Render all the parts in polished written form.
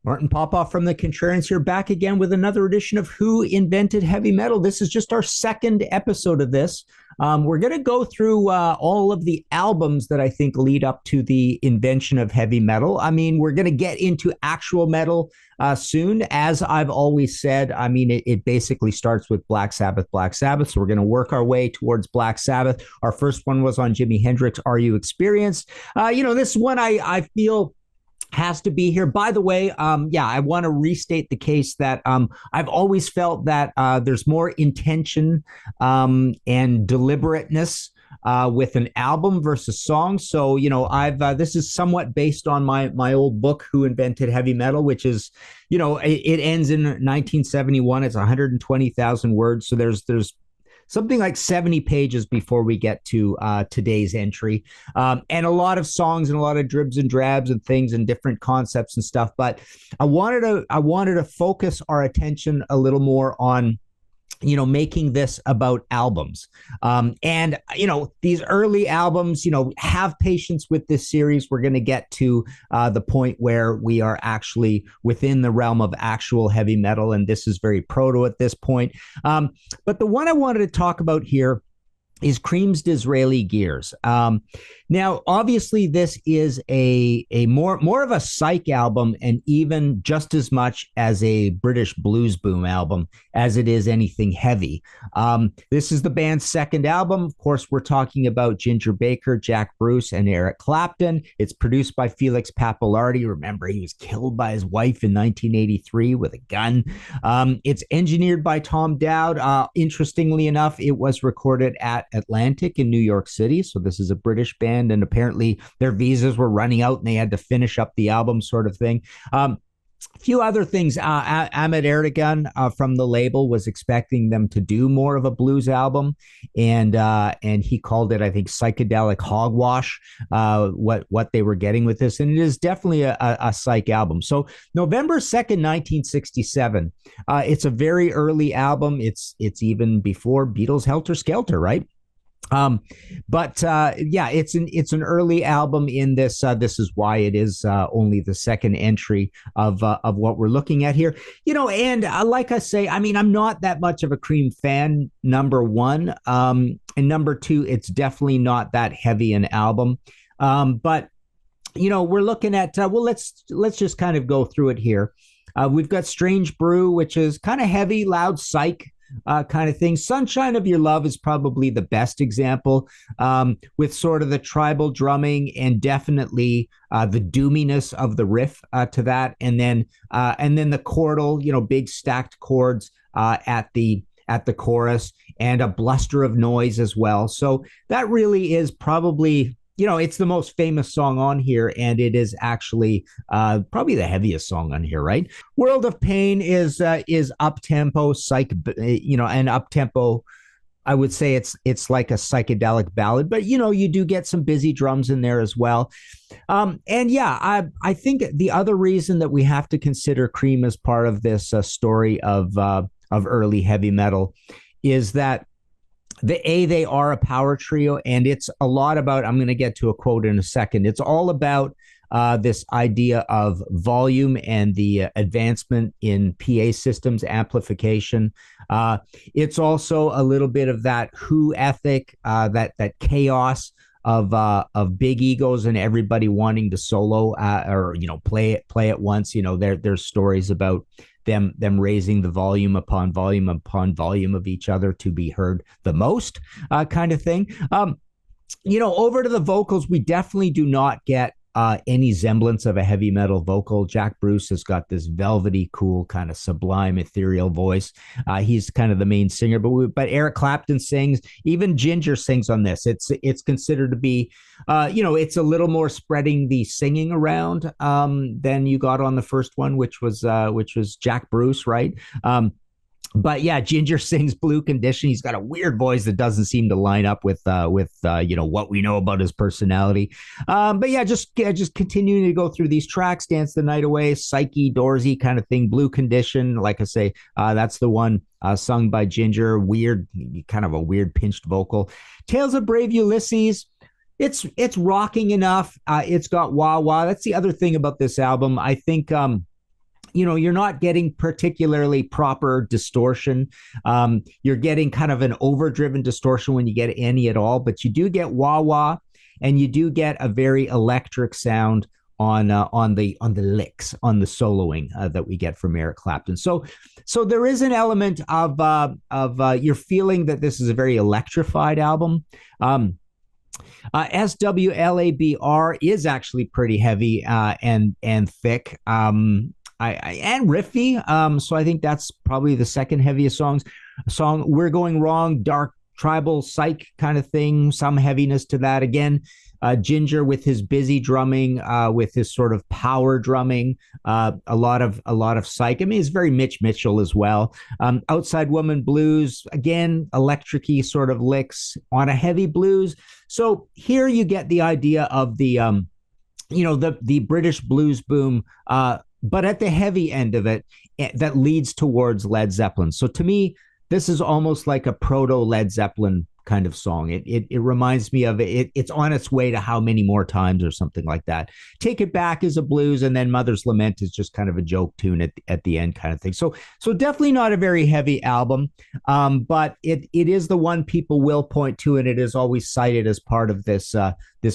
Martin Popoff from the Contrarians here, back again with another edition of Who Invented Heavy Metal. This is just our second episode of this. We're going to go through all of the albums that I think lead up to the invention of heavy metal. I mean, we're going to get into actual metal soon. As I've always said, I mean, it basically starts with Black Sabbath, Black Sabbath. So we're going to work our way towards Black Sabbath. Our first one was on Jimi Hendrix, Are You Experienced? This one I feel has to be here. By the way, I want to restate the case that I've always felt that there's more intention and deliberateness with an album versus song. So, I've this is somewhat based on my old book, Who Invented Heavy Metal, which is, it ends in 1971. It's 120,000 words. So there's something like 70 pages before we get to today's entry, and a lot of songs and a lot of dribs and drabs and things and different concepts and stuff. But I wanted to focus our attention a little more on making this about albums. And these early albums, have patience with this series. We're going to get to the point where we are actually within the realm of actual heavy metal. And this is very proto at this point. But the one I wanted to talk about here is Cream's Disraeli Gears. Now, obviously, this is a more of a psych album, and even just as much as a British blues boom album as it is anything heavy. This is the band's second album. Of course, we're talking about Ginger Baker, Jack Bruce, and Eric Clapton. It's produced by Felix Pappalardi. Remember, he was killed by his wife in 1983 with a gun. It's engineered by Tom Dowd. Interestingly enough, it was recorded at Atlantic in New York City. So this is a British band, and apparently their visas were running out and they had to finish up the album, sort of thing. A few other things. Ahmet Erdogan from the label was expecting them to do more of a blues album, and he called it, I think, psychedelic hogwash. What they were getting with this, and it is definitely a psych album. So November 2nd, 1967. It's a very early album. It's even before Beatles' Helter Skelter, right? It's an early album in this. This is why it is only the second entry of what we're looking at here. And like I say, I mean, I'm not that much of a Cream fan, number one. And number two, it's definitely not that heavy an album. But we're looking at let's just kind of go through it here. We've got Strange Brew, which is kind of heavy, loud psych kind of thing. Sunshine of Your Love is probably the best example, with sort of the tribal drumming and definitely the doominess of the riff to that, and then the chordal, big stacked chords at the chorus, and a bluster of noise as well. So that really is probably, it's the most famous song on here, and it is actually probably the heaviest song on here, right? World of Pain is up-tempo, psych, and up-tempo. I would say it's like a psychedelic ballad, but you do get some busy drums in there as well. I think the other reason that we have to consider Cream as part of this story of early heavy metal is that they are a power trio, and it's a lot about, I'm going to get to a quote in a second. It's all about this idea of volume and the advancement in PA systems, amplification. It's also a little bit of that Who ethic, that chaos of big egos and everybody wanting to solo or play at once. There's stories about them raising the volume upon volume upon volume of each other to be heard the most, kind of thing. Over to the vocals, we definitely do not get any semblance of a heavy metal vocal. Jack Bruce has got this velvety, cool, kind of sublime, ethereal voice. He's kind of the main singer, but Eric Clapton sings. Even Ginger sings on this. It's considered to be, it's a little more spreading the singing around than you got on the first one, which was Jack Bruce, right? But yeah, Ginger sings Blue Condition. He's got a weird voice that doesn't seem to line up with what we know about his personality. But yeah, just continuing to go through these tracks: Dance the Night Away, Psyche, Doorsy kind of thing, Blue Condition. Like I say, that's the one sung by Ginger. Weird, kind of a weird pinched vocal. Tales of Brave Ulysses. It's rocking enough. It's got wah wah. That's the other thing about this album. I think you're not getting particularly proper distortion. You're getting kind of an overdriven distortion when you get any at all, but you do get wah-wah, and you do get a very electric sound on the licks, on the soloing that we get from Eric Clapton. So there is an element of you're feeling that this is a very electrified album. SWLABR is actually pretty heavy and thick. And riffy. So I think that's probably the second heaviest song. We're Going Wrong, dark tribal psych kind of thing, some heaviness to that. Again, Ginger with his busy drumming, with his sort of power drumming, a lot of psych. I mean, it's very Mitch Mitchell as well. Outside Woman Blues, again, electric-y sort of licks on a heavy blues. So here you get the idea of the British blues boom, but at the heavy end of it, that leads towards Led Zeppelin. So to me, this is almost like a proto Led Zeppelin kind of song. It reminds me of it. It's on its way to How Many More Times or something like that. Take It Back is a blues, and then Mother's Lament is just kind of a joke tune at the end kind of thing. So definitely not a very heavy album, but it is the one people will point to, and it is always cited as part of this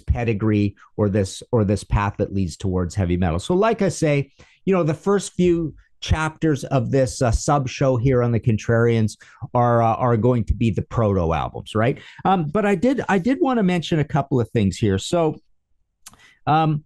pedigree or this path that leads towards heavy metal. So like I say, the first few chapters of this sub show here on the Contrarians are going to be the proto albums, right? But I did want to mention a couple of things here. So, my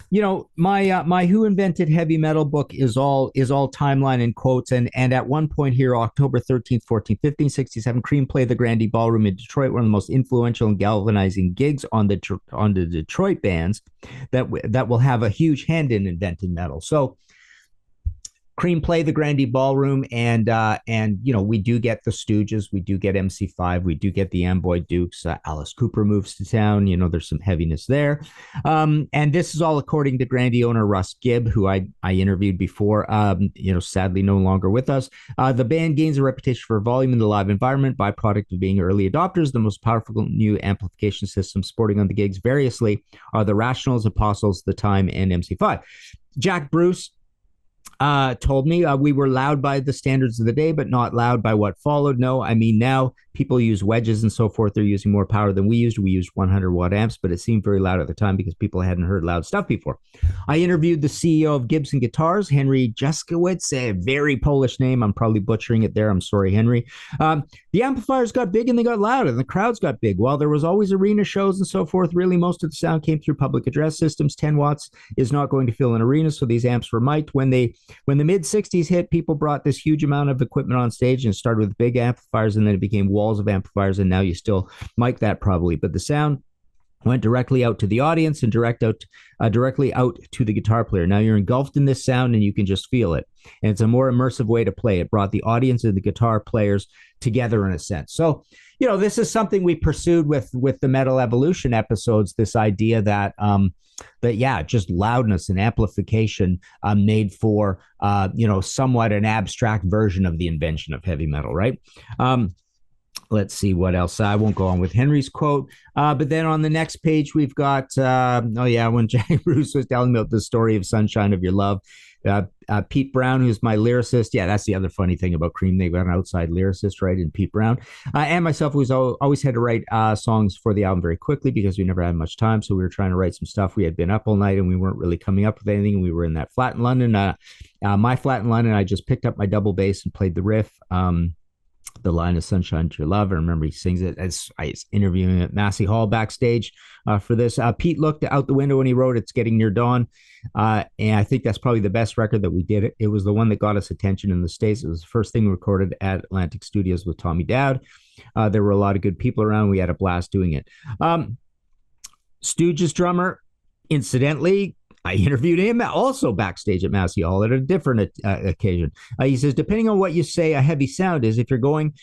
Who Invented Heavy Metal book is all timeline and quotes, and at one point here, October 13th, 14th, 15th, 67, Cream played the Grande Ballroom in Detroit, one of the most influential and galvanizing gigs on the Detroit bands that will have a huge hand in inventing metal. So Cream play the Grande Ballroom, and we do get the Stooges, we do get MC5, we do get the Amboy Dukes. Alice Cooper moves to town. There's some heaviness there, and this is all according to Grande owner Russ Gibb, who I interviewed before. Sadly no longer with us. The band gains a reputation for volume in the live environment, byproduct of being early adopters. The most powerful new amplification systems sporting on the gigs variously are the Rationals, Apostles, The Time, and MC5. Jack Bruce told me we were loud by the standards of the day, but not loud by what followed. No, I mean, now people use wedges and so forth. They're using more power than we used. We used 100-watt amps, but it seemed very loud at the time because people hadn't heard loud stuff before. I interviewed the CEO of Gibson Guitars, Henry Juskiewicz, a very Polish name. I'm probably butchering it there. I'm sorry, Henry. The amplifiers got big and they got loud, and the crowds got big. While there was always arena shows and so forth, really most of the sound came through public address systems. 10 watts is not going to fill an arena, so these amps were mic'd. When the mid-60s hit, people brought this huge amount of equipment on stage, and started with big amplifiers, and then it became walls of amplifiers, and now you still mic that probably. But the sound went directly out to the audience and directly out to the guitar player. Now you're engulfed in this sound, and you can just feel it. And it's a more immersive way to play. It brought the audience and the guitar players together in a sense. So, this is something we pursued with the Metal Evolution episodes, this idea that just loudness and amplification made for, somewhat an abstract version of the invention of heavy metal, right? Let's see what else. I won't go on with Henry's quote. But then on the next page, we've got, when Jack Bruce was telling me about the story of Sunshine of Your Love. Pete Brown, who's my lyricist. Yeah, that's the other funny thing about Cream. They've got an outside lyricist, right, in Pete Brown. And myself, who's always had to write songs for the album very quickly because we never had much time. So we were trying to write some stuff. We had been up all night and we weren't really coming up with anything. And we were in that flat in London. My flat in London, I just picked up my double bass and played the riff. The line of Sunshine to Your Love. I remember he sings it as I was interviewing at Massey Hall backstage for this. Pete looked out the window and he wrote It's Getting Near Dawn. And I think that's probably the best record that we did. It was the one that got us attention in the States. It was the first thing we recorded at Atlantic Studios with Tommy Dowd. There were a lot of good people around. We had a blast doing it. Stooges drummer, incidentally, I interviewed him also backstage at Massey Hall at a different occasion. He says, depending on what you say a heavy sound is, if you're going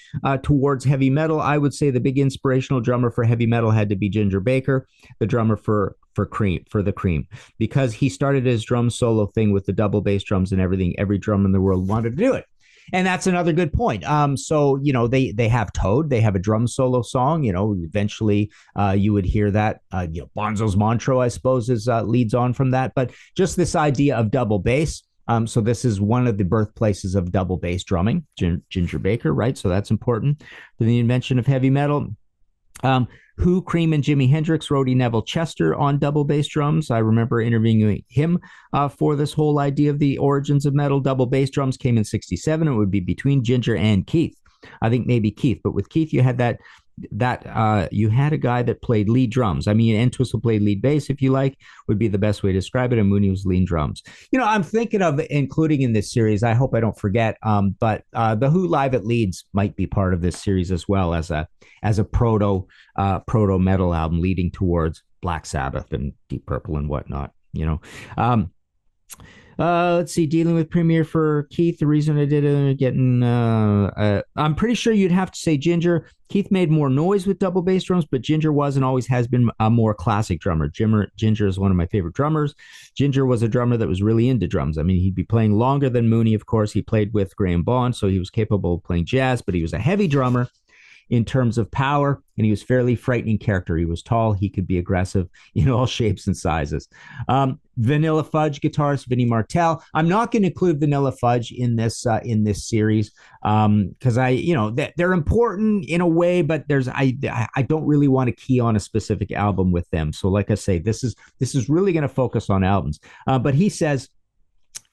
towards heavy metal, I would say the big inspirational drummer for heavy metal had to be Ginger Baker, the drummer for the Cream, because he started his drum solo thing with the double bass drums and everything. Every drum in the world wanted to do it. And that's another good point. So, they have Toad. They have a drum solo song. Eventually you would hear that. Bonzo's Montreux, I suppose, leads on from that. But just this idea of double bass So this is one of the birthplaces of double bass drumming, Ginger Baker, right? So that's important for the invention of heavy metal. Who, Cream, and Jimi Hendrix, roadie Neville Chester on double bass drums. I remember interviewing him for this whole idea of the origins of metal. Double bass drums came in 67. It would be between Ginger and Keith. I think maybe Keith, but with Keith, you had you had a guy that played lead drums. I mean, Entwistle played lead bass, if you like, would be the best way to describe it. And Mooney was lead drums. I'm thinking of including in this series, I hope I don't forget, but the Who Live at Leeds might be part of this series as well as a proto-metal album leading towards Black Sabbath and Deep Purple and whatnot, let's see, dealing with Premier for Keith. The reason I did it, I'm pretty sure you'd have to say Ginger. Keith made more noise with double bass drums, but Ginger was and always has been a more classic drummer. Ginger is one of my favorite drummers. Ginger was a drummer that was really into drums. I mean, he'd be playing longer than Mooney, of course. He played with Graham Bond, so he was capable of playing jazz, but he was a heavy drummer in terms of power, and he was fairly frightening character. He was tall. He could be aggressive in all shapes and sizes. Vanilla Fudge guitarist Vinnie Martell. I'm not going to include Vanilla Fudge in this series because they're important in a way, but I don't really want to key on a specific album with them. So, like I say, this is really going to focus on albums. But he says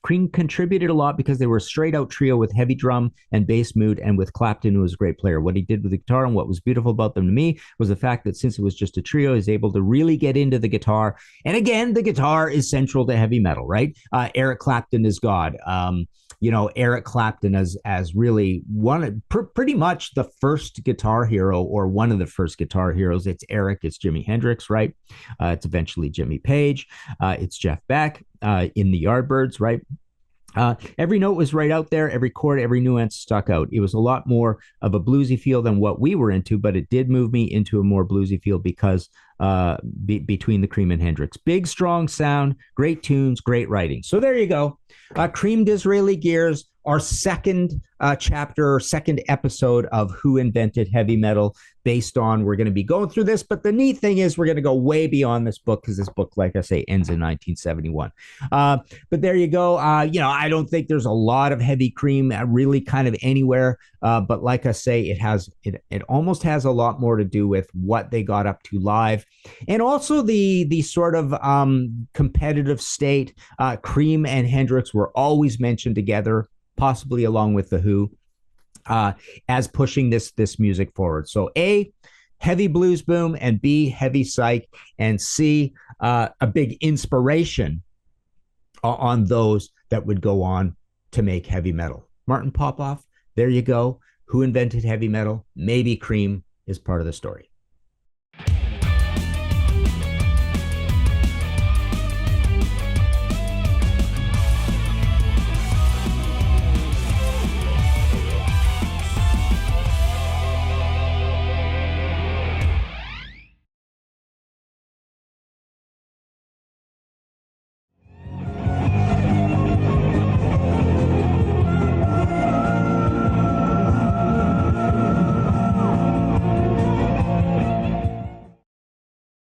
Cream contributed a lot because they were a straight-out trio with heavy drum and bass mood, and with Clapton, who was a great player. What he did with the guitar and what was beautiful about them to me was the fact that since it was just a trio, he's able to really get into the guitar. And again, the guitar is central to heavy metal, right? Eric Clapton is God. Eric Clapton as really pretty much the first guitar hero, or one of the first guitar heroes. It's Eric, it's Jimi Hendrix, right? It's eventually Jimmy Page. It's Jeff Beck in the Yardbirds, right? Every note was right out there. Every chord, every nuance stuck out. It was a lot more of a bluesy feel than what we were into, but it did move me into a more bluesy feel because between the Cream and Hendrix. Big, strong sound, great tunes, great writing. So there you go. Cream Disraeli Gears, our second chapter, second episode of Who Invented Heavy Metal, based on, we're going to be going through this, but the neat thing is we're going to go way beyond this book because this book, like I say, ends in 1971. But there you go. I don't think there's a lot of heavy Cream really kind of anywhere, but like I say, it almost has a lot more to do with what they got up to live, and also the sort of competitive state. Cream and Hendrix were always mentioned together, possibly along with the Who, as pushing this music forward. So A, heavy blues boom, and B, heavy psych, and C, a big inspiration on those that would go on to make heavy metal. Martin Popoff, there you go. Who invented heavy metal? Maybe Cream is part of the story.